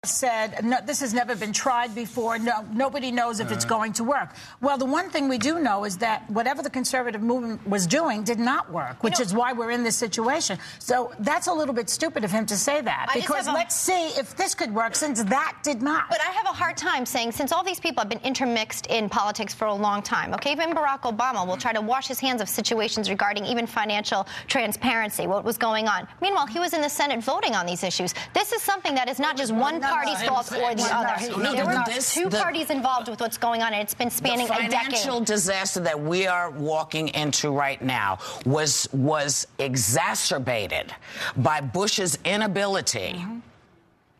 said, no, this has never been tried before. No, nobody knows if it's going to work. Well, the one thing we do know is that whatever the conservative movement was doing did not work, which is why we're in this situation. So that's a little bit stupid of him to say that, because let's see if this could work, since that did not. But I have a hard time saying, since all these people have been intermixed in politics for a long time, okay, even Barack Obama will try to wash his hands of situations regarding even financial transparency, what was going on. Meanwhile, he was in the Senate voting on these issues. This is something that is not just one party's fault or the other. There were two parties involved with what's going on, and it's been spanning a decade. The financial disaster that we are walking into right now was exacerbated by Bush's inability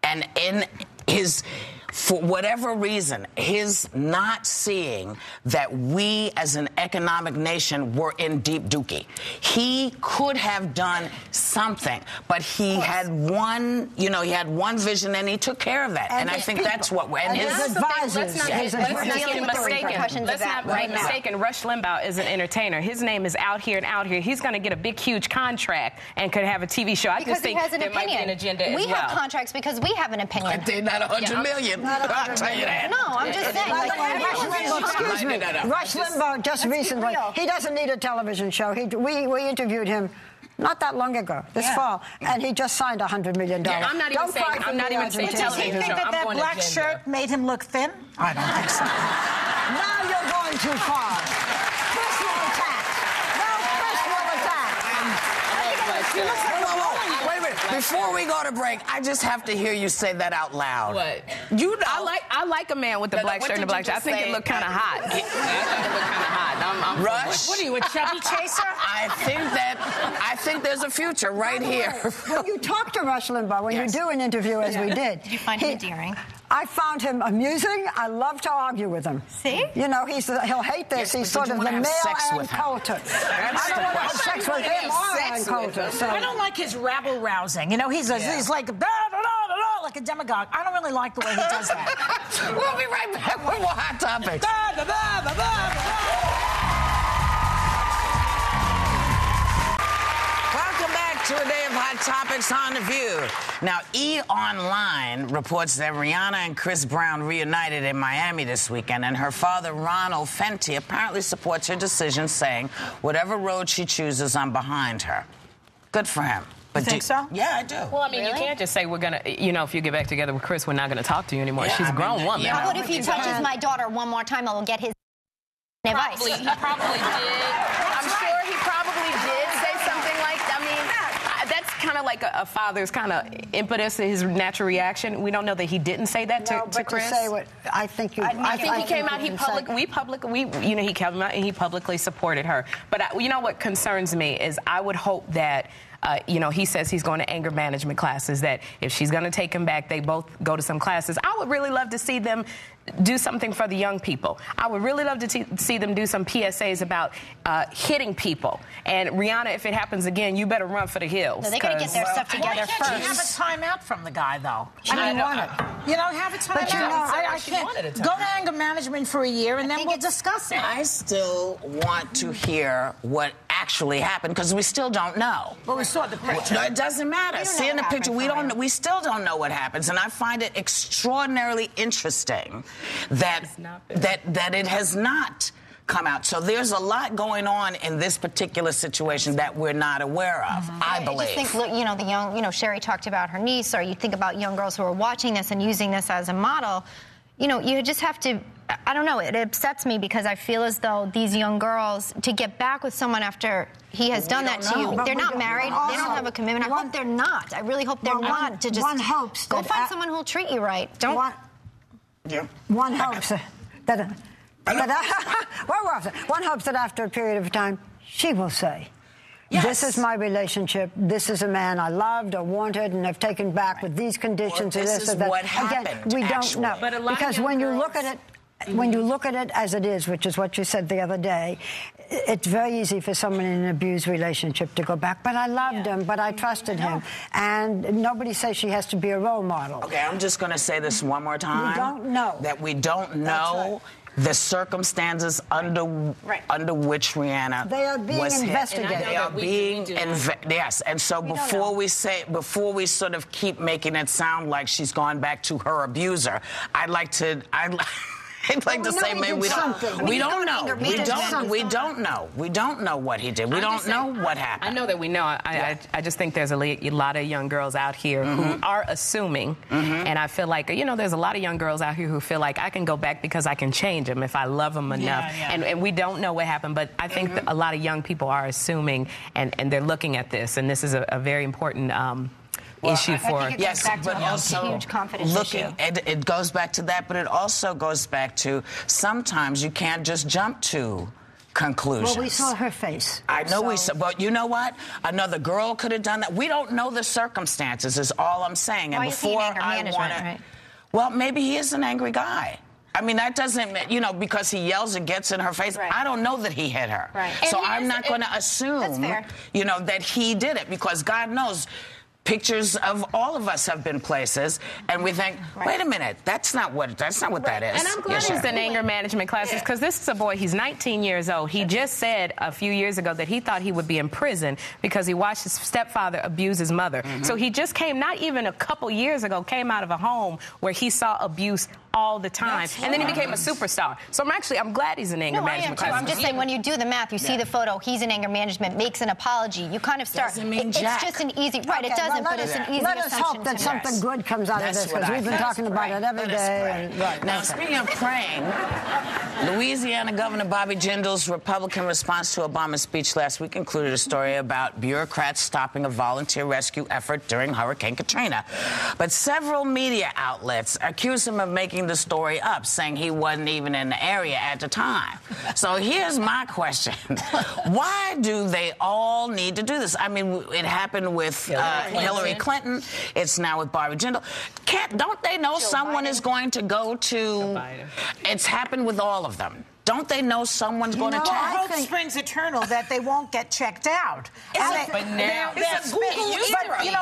and in his, for whatever reason, his not seeing that we as an economic nation were in deep dookie. He could have done something, but he had one, he had one vision, and he took care of that. And I think that's what we're... And his advisors. Let's not be mistaken. Rush Limbaugh is an entertainer. His name is out here and out here. He's going to get a big, huge contract and could have a TV show. I just think there might be an agenda as well. We have contracts because we have an opinion. They're not 100 million. I'll tell you that. No, I'm just saying. By the way, excuse me. Rush Limbaugh just recently, he doesn't need a television show. We interviewed him not that long ago, this fall, and he just signed $100 million. Yeah, I'm not even saying television show. Do you think that black shirt made him look thin? I don't think so. Now you're going too far. Personal attack. No, personal attack. Wait a minute. Before we go to break, I just have to hear you say that out loud. What? You know, I like a man with the black shirt and the black shirt. I think it looked kind of hot. I think it looked kind of hot. Rush? What are you, a chubby chaser? I think there's a future right here. When you talk to Rush Limbaugh, when you do an interview, as we did. Did you find him endearing? I found him amusing. I love to argue with him. See? He'll hate this. He's sort of the male Ann Coulter. I don't want to have sex with him or Ann Coulter. So. I don't like his rabble-rousing. He's like, like a demagogue. I don't really like the way he does that. We'll be right back with more Hot Topics. Welcome back to a day of Hot Topics on The View. Now, E! Online reports that Rihanna and Chris Brown reunited in Miami this weekend, and her father, Ronald Fenty, apparently supports her decision, saying, whatever road she chooses, I'm behind her. Good for him. You think so? Yeah, I do. Well, I mean, you can't just say we're going to, if you get back together with Chris, we're not going to talk to you anymore. She's a grown woman. How about if he touches my daughter one more time, I will get his advice? He probably did. I'm sure he probably did say something like that. I mean, that's kind of like a father's kind of impetus, his natural reaction. We don't know that he didn't say that to Chris. To say what I think you... I think he came out, he came out and he publicly supported her. But you know what concerns me is I would hope that he says he's going to anger management classes, that if she's going to take him back, they both go to some classes. I would really love to see them do something for the young people. I would really love to see them do some PSAs about hitting people. And Rihanna, if it happens again, you better run for the hills. No, they got to get their stuff together first. Why can't you have a timeout from the guy, though? I don't want it. Have a timeout. But I can't. Go to anger management for a year, and then we'll discuss it. I still want to hear what actually happened, because we still don't know. Well, we saw the picture. No, it doesn't matter. Seeing the picture, we still don't know what happens, and I find it extraordinarily interesting that it has not come out. So there's a lot going on in this particular situation that we're not aware of, I believe. I just think, the young, Sherry talked about her niece, or you think about young girls who are watching this and using this as a model. You just have to, I don't know, it upsets me because I feel as though these young girls, to get back with someone after he has done that to you, they're not married, they don't have a commitment. I hope they're not. I really hope they're not. To just one hopes go find someone who'll treat you right. Don't. One hopes that one hopes that after a period of time, she will say, this is my relationship. This is a man I loved or wanted and have taken back with these conditions. Or this is what happened. Again, we don't know. Because when you look at it as it is, which is what you said the other day, it's very easy for someone in an abused relationship to go back. But I loved him, but I trusted him. And nobody says she has to be a role model. Okay, I'm just going to say this one more time. We don't know. That we don't know the circumstances under which Rihanna was investigated. They are being yes. And so before we sort of keep making it sound like she's gone back to her abuser, I'd like to say maybe we don't know. We don't know what he did. We don't know what happened. I know that we know. I just think there's a lot of young girls out here who are assuming, and I feel like, there's a lot of young girls out here who feel like I can go back because I can change them if I love them enough. And we don't know what happened, but I think that a lot of young people are assuming, and they're looking at this, and this is a very important issue for but also huge confidence issue. It goes back to that, but it also goes back to sometimes you can't just jump to conclusions. Well, we saw her face. I know we saw, but you know what? Another girl could have done that. We don't know the circumstances, is all I'm saying. And before I want to, well, maybe he is an angry guy. I mean, that doesn't, because he yells and gets in her face. I don't know that he hit her. So I'm not going to assume, that he did it, because God knows. Pictures of all of us have been places, and we think, wait a minute, that's not what that is. And I'm glad he's in anger management classes, because this is a boy, he's 19 years old. He just said a few years ago that he thought he would be in prison because he watched his stepfather abuse his mother. So he just came, not even a couple years ago, came out of a home where he saw abuse all the time. And then he became a superstar. So I'm glad he's in anger management classes. I'm just saying, when you do the math, you see the photo, he's in anger management, makes an apology. You kind of start, it's just an easy, it doesn't, but it's an easy Let us hope that something good comes out of this, because we've been talking about it every day. Now, speaking of praying, Louisiana Governor Bobby Jindal's Republican response to Obama's speech last week included a story about bureaucrats stopping a volunteer rescue effort during Hurricane Katrina. But several media outlets accused him of making the story up, saying he wasn't even in the area at the time. So here's my question. Why do they all need to do this? I mean, it happened with Hillary Clinton. It's now with Bobby Jindal. Don't they know someone is going to go to... It's happened with all of them. Don't they know someone's going to check? Hope springs eternal that they won't get checked out. But now,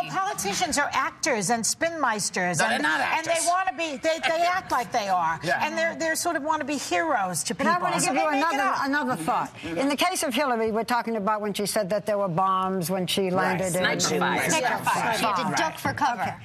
politicians are actors and spinmeisters. No, they're not actors. And they want to be, they act like they are. And they're sort of want to be heroes to people. And I want to give you another thought. In the case of Hillary, we're talking about when she said that there were bombs when she landed in... She had to duck for cover.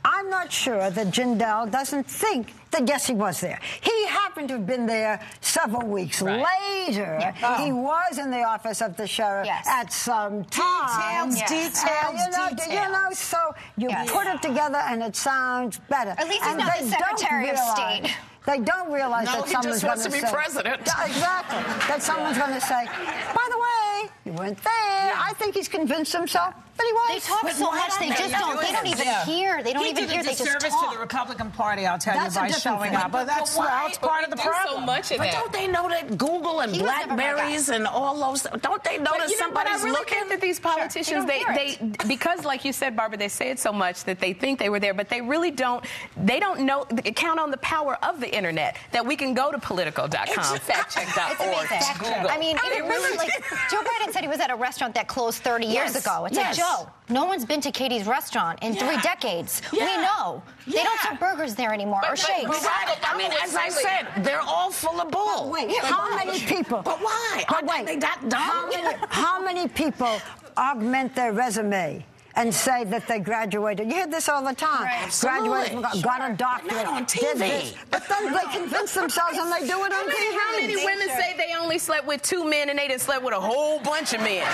I'm not sure that Jindal doesn't think that, yes, he was there. He happened to have been there several weeks later. He was in the office of the sheriff at some time. Details. So you put it together and it sounds better. At least he's not the Secretary of State. They don't realize that someone's going to say... No, he just wants to be president. Exactly. That someone's going to say, by the way, you weren't there. I think he's convinced himself that he was. They talk so much, they just don't. They don't even hear. They don't even hear. They just talk. He did a disservice to the Republican Party, I'll tell you, by showing up. But that's part of the problem. So much of but don't they know that Google and Blackberries and all those... Don't they know that somebody's looking? I really think that these politicians, they because, like you said, Barbara, they say it so much that they think they were there, but they really don't. They don't know. Count on the power of the internet, that we can go to politico.com, factcheck.org, Google. I mean, remember, like, Joe Biden said he was at a restaurant that closed 30 years ago. It's like, Joe, no one's been to Katie's restaurant in 3 decades. We know. They don't serve burgers there anymore, or shakes. I mean, as I said, they're all full of bull. Wait, how many people... But why? Aren't they that dumb? How many people augment their resume and say that they graduated? You hear this all the time. Graduated, got a doctorate. Not on TV. But then they convince themselves and they do it on TV. How many women say they only slept with 2 men and they didn't slept with a whole bunch of men?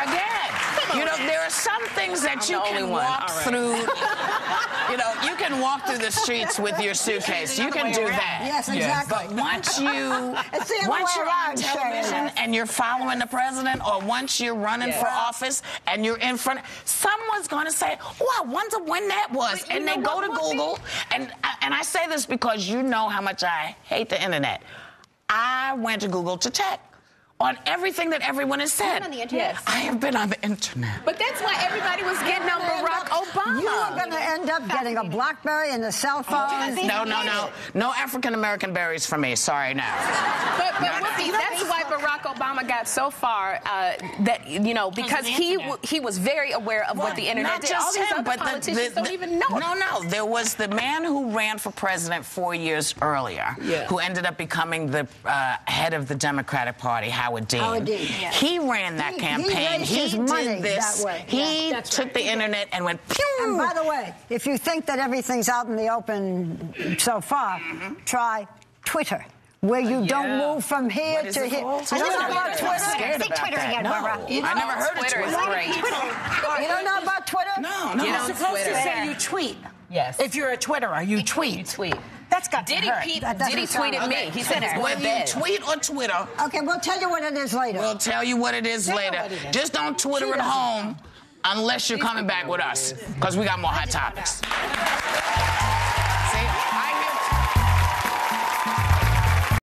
Again, there are some things that you can walk through. You can walk through the streets with your suitcase. You can do that. Yes, exactly. But once you're on television and you're following the president, or once you're running for office and you're in front, someone's going to say, "Oh, I wonder when that was," and they go to Google. And I say this because you know how much I hate the internet. I went to Google to check. on everything that everyone has said. On the internet? Yes. I have been on the internet. But that's why everybody was getting on Barack Obama. You are going to end up getting a BlackBerry and a cell phone. No African-American berries for me. Sorry, no. But Whoopi, that's why Barack Obama got so far that, you know, because he was very aware of what the internet did. All these other politicians don't even know. No. There was the man who ran for president 4 years earlier, who ended up becoming the head of the Democratic Party, Howard Dean. Yeah. He ran that campaign. He did this. That way. He took the internet and went pew! And by the way, if you think that everything's out in the open so far, try Twitter, where you don't move from here to here. I don't know about Twitter. Say Twitter again, Barbara. I never heard of Twitter. You don't know about Twitter? No. You're supposed to say you tweet. Yes. If you're a Twitterer, you tweet. You tweet. That's got to hurt. Diddy tweeted me. He said, whether you tweet or Twitter. Okay, we'll tell you what it is later. We'll tell you what it is later. Just don't Twitter at home unless you're coming back with us, because we got more hot topics.